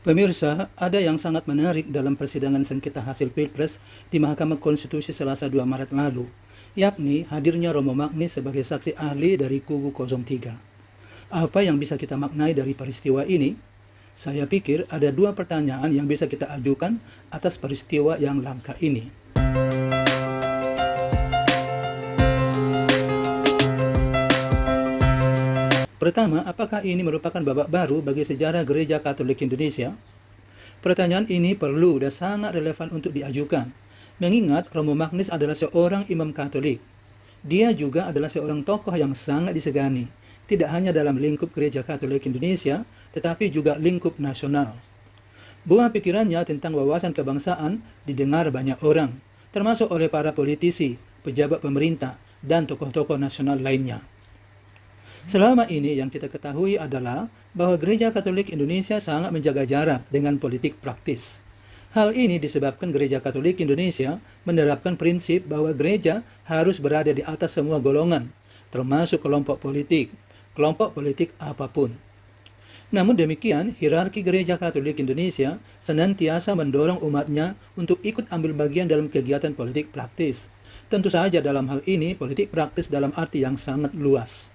Pemirsa, ada yang sangat menarik dalam persidangan sengketa hasil Pilpres di Mahkamah Konstitusi Selasa 2 Maret lalu, yakni hadirnya Romo Magnis sebagai saksi ahli dari kubu 03. Apa yang bisa kita maknai dari peristiwa ini? Saya pikir ada dua pertanyaan yang bisa kita ajukan atas peristiwa yang langka ini. Pertama, apakah ini merupakan babak baru bagi sejarah Gereja Katolik Indonesia? Pertanyaan ini perlu dan sangat relevan untuk diajukan, mengingat Romo Magnis adalah seorang imam Katolik. Dia juga adalah seorang tokoh yang sangat disegani, tidak hanya dalam lingkup Gereja Katolik Indonesia, tetapi juga lingkup nasional. Buah pikirannya tentang wawasan kebangsaan didengar banyak orang, termasuk oleh para politisi, pejabat pemerintah, dan tokoh-tokoh nasional lainnya. Selama ini yang kita ketahui adalah bahwa Gereja Katolik Indonesia sangat menjaga jarak dengan politik praktis. Hal ini disebabkan Gereja Katolik Indonesia menerapkan prinsip bahwa gereja harus berada di atas semua golongan, termasuk kelompok politik apapun. Namun demikian, hierarki Gereja Katolik Indonesia senantiasa mendorong umatnya untuk ikut ambil bagian dalam kegiatan politik praktis. Tentu saja dalam hal ini politik praktis dalam arti yang sangat luas.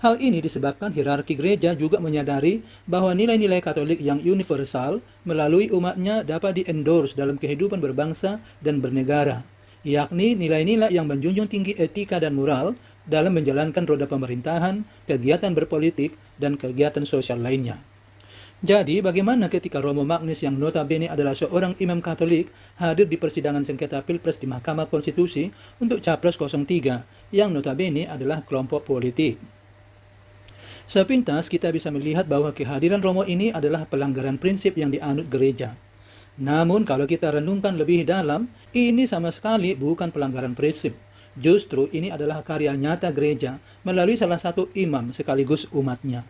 Hal ini disebabkan hierarki gereja juga menyadari bahwa nilai-nilai Katolik yang universal melalui umatnya dapat di-endorse dalam kehidupan berbangsa dan bernegara, yakni nilai-nilai yang menjunjung tinggi etika dan moral dalam menjalankan roda pemerintahan, kegiatan berpolitik, dan kegiatan sosial lainnya. Jadi, bagaimana ketika Romo Magnis yang notabene adalah seorang imam Katolik hadir di persidangan sengketa Pilpres di Mahkamah Konstitusi untuk Capres 03 yang notabene adalah kelompok politik? Sepintas kita bisa melihat bahwa kehadiran Romo ini adalah pelanggaran prinsip yang dianut gereja. Namun kalau kita renungkan lebih dalam, ini sama sekali bukan pelanggaran prinsip. Justru ini adalah karya nyata gereja melalui salah satu imam sekaligus umatnya.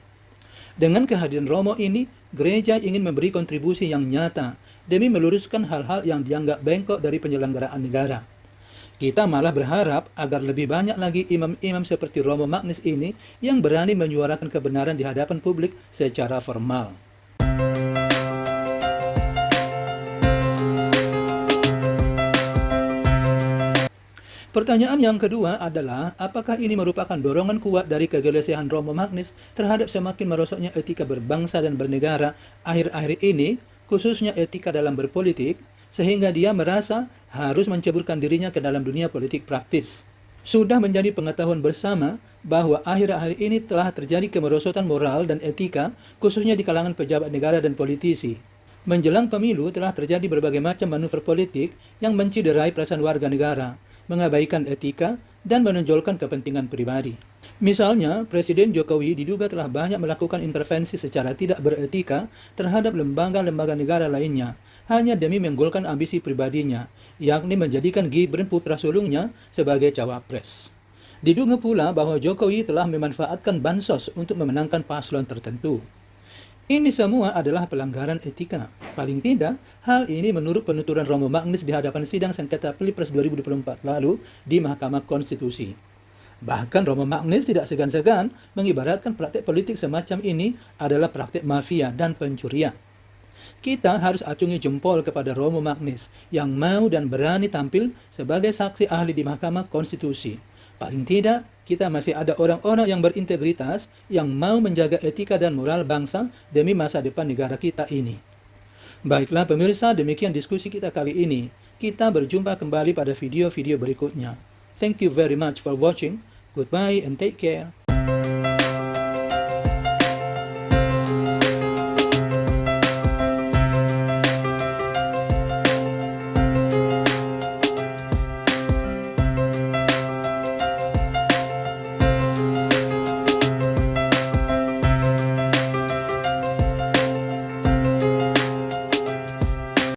Dengan kehadiran Romo ini, gereja ingin memberi kontribusi yang nyata demi meluruskan hal-hal yang dianggap bengkok dari penyelenggaraan negara. Kita malah berharap agar lebih banyak lagi imam-imam seperti Romo Magnis ini yang berani menyuarakan kebenaran di hadapan publik secara formal. Pertanyaan yang kedua adalah, apakah ini merupakan dorongan kuat dari kegelisahan Romo Magnis terhadap semakin merosotnya etika berbangsa dan bernegara akhir-akhir ini, khususnya etika dalam berpolitik, sehingga dia merasa harus menceburkan dirinya ke dalam dunia politik praktis. Sudah menjadi pengetahuan bersama bahwa akhir-akhir ini telah terjadi kemerosotan moral dan etika, khususnya di kalangan pejabat negara dan politisi. Menjelang pemilu telah terjadi berbagai macam manuver politik yang menciderai perasaan warga negara, mengabaikan etika, dan menonjolkan kepentingan pribadi. Misalnya, Presiden Jokowi diduga telah banyak melakukan intervensi secara tidak beretika terhadap lembaga-lembaga negara lainnya, hanya demi menggolkan ambisi pribadinya, yakni menjadikan Gibran putra sulungnya sebagai cawapres. Diduga pula bahwa Jokowi telah memanfaatkan bansos untuk memenangkan paslon tertentu. Ini semua adalah pelanggaran etika. Paling tidak, hal ini menurut penuturan Romo Magnis di hadapan sidang sengketa Pilpres 2024 lalu di Mahkamah Konstitusi. Bahkan Romo Magnis tidak segan-segan mengibaratkan praktik politik semacam ini adalah praktik mafia dan pencurian. Kita harus acungi jempol kepada Romo Magnis yang mau dan berani tampil sebagai saksi ahli di Mahkamah Konstitusi. Paling tidak, kita masih ada orang-orang yang berintegritas yang mau menjaga etika dan moral bangsa demi masa depan negara kita ini. Baiklah pemirsa, demikian diskusi kita kali ini. Kita berjumpa kembali pada video-video berikutnya. Thank you very much for watching. Goodbye and take care.